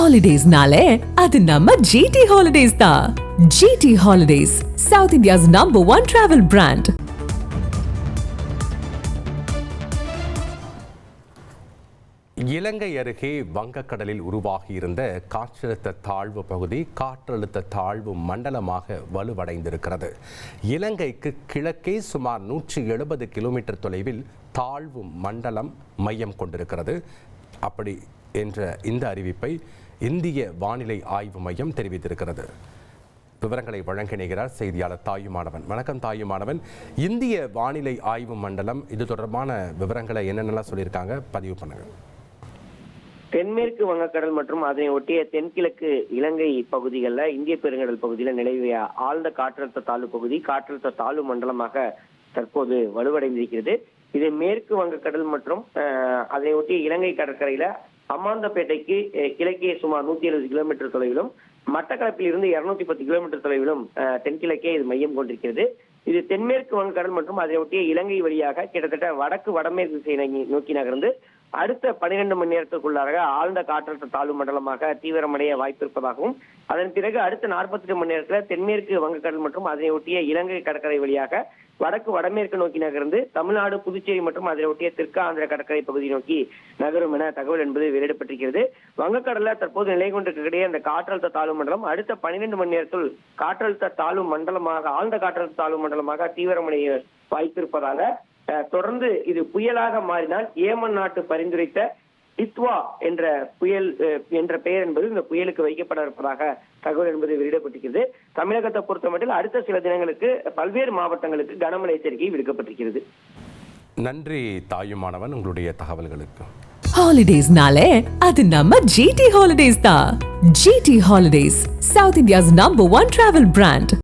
Holidays-nale, அது நம்ம GT Holidays தான். GT Holidays, South India's #1 travel brand. இலங்கை அருகே வங்கக்கடலில் உருவாகியிருந்த காற்றழுத்த தாழ்வு பகுதி காற்றழுத்த தாழ்வு மண்டலமாக வலுவடைந்திருக்கிறது. இலங்கைக்கு கிழக்கே சுமார் 170 கிலோமீட்டர் தொலைவில் தாழ்வு மண்டலம் மையம் கொண்டிருக்கிறது. அப்படி என்ற இந்த அறிவிப்பை இந்திய வானிலை ஆய்வு மையம் தெரிவித்திருக்கிறது. விவரங்களை வழங்கினார் செய்தியாளர் தாயுமானவன். வணக்கம் தாயுமானவன். இந்திய வானிலை ஆய்வு மண்டலம் இது தொடர்பான விவரங்களை என்னென்னலாம் சொல்லியிருக்காங்க, பதிவு பண்ணுங்க. தென்மேற்கு வங்கக்கடல் மற்றும் அதனை ஒட்டிய தென்கிழக்கு இலங்கை பகுதிகளில் இந்திய பெருங்கடல் பகுதியில் நிலவிய ஆழ்ந்த காற்றழுத்த தாழ்வு பகுதி காற்றழுத்த தாழ்வு மண்டலமாக தற்போது வலுவடைந்திருக்கிறது. இது மேற்கு வங்கக்கடல் மற்றும் அதனை ஒட்டிய இலங்கை கடற்கரையில அம்மாந்தப்பேட்டைக்கு கிழக்கே சுமார் 170 கிலோமீட்டர் தொலைவிலும் மட்டக்களப்பில் இருந்து 210 கிலோமீட்டர் தொலைவிலும் தென்கிழக்கே இது மையம் கொண்டிருக்கிறது. இது தென்மேற்கு வங்கக்கடல் மற்றும் அதனை ஒட்டிய இலங்கை வழியாக கிட்டத்தட்ட வடக்கு வடமேற்கு திசையை நோக்கி நகர்ந்து அடுத்த 12 மணி நேரத்துக்குள்ளாக ஆழ்ந்த காற்றழுத்த தாழ்வு மண்டலமாக தீவிரமடைய வாய்ப்பு இருப்பதாகவும் அதன் பிறகு அடுத்த 48 மணி நேரத்தில் தென்மேற்கு வங்கக்கடல் மற்றும் அதனை ஒட்டிய இலங்கை கடற்கரை வழியாக வடக்கு வடமேற்கு நோக்கி நகர்ந்து தமிழ்நாடு புதுச்சேரி மற்றும் அதனை ஒட்டிய தெற்கு ஆந்திர கடற்கரை பகுதி நோக்கி நகரும் என தகவல் என்பது வெளியிடப்பட்டிருக்கிறது. வங்கக்கடலில் தற்போது நிலை கொண்டிருக்கக்கூடிய அந்த காற்றழுத்த தாழ்வு மண்டலம் அடுத்த 12 மணி நேரத்தில் காற்றழுத்த தாழ்வு மண்டலமாக ஆழ்ந்த காற்றழுத்த தாழ்வு மண்டலமாக தீவிரமடைய வாய்ப்பு இருப்பதாக தொடர்ந்து இது புயலாக மாறினால் ஏமன் நாட்டு பரிந்துரைத்த டித்வா என்ற புயல் என்ற பெயர் என்பது இந்த புயலுக்கு வைக்கப்பட இருப்பதாக தகவல் என்பது வெளியிடப்பட்டிருக்கிறது. தமிழகத்தை பொறுத்தமட்டில் அடுத்த சில தினங்களுக்கு பல்வேறு மாவட்டங்களுக்கு கனமழை எச்சரிக்கை விடுக்கப்பட்டிருக்கிறது. நன்றி தாயுமானவன், உங்களுடைய தகவல்களுக்கு. Holidays-nale, அது நம்ம GT Holidays தான். GT Holidays, South India's #1 travel brand.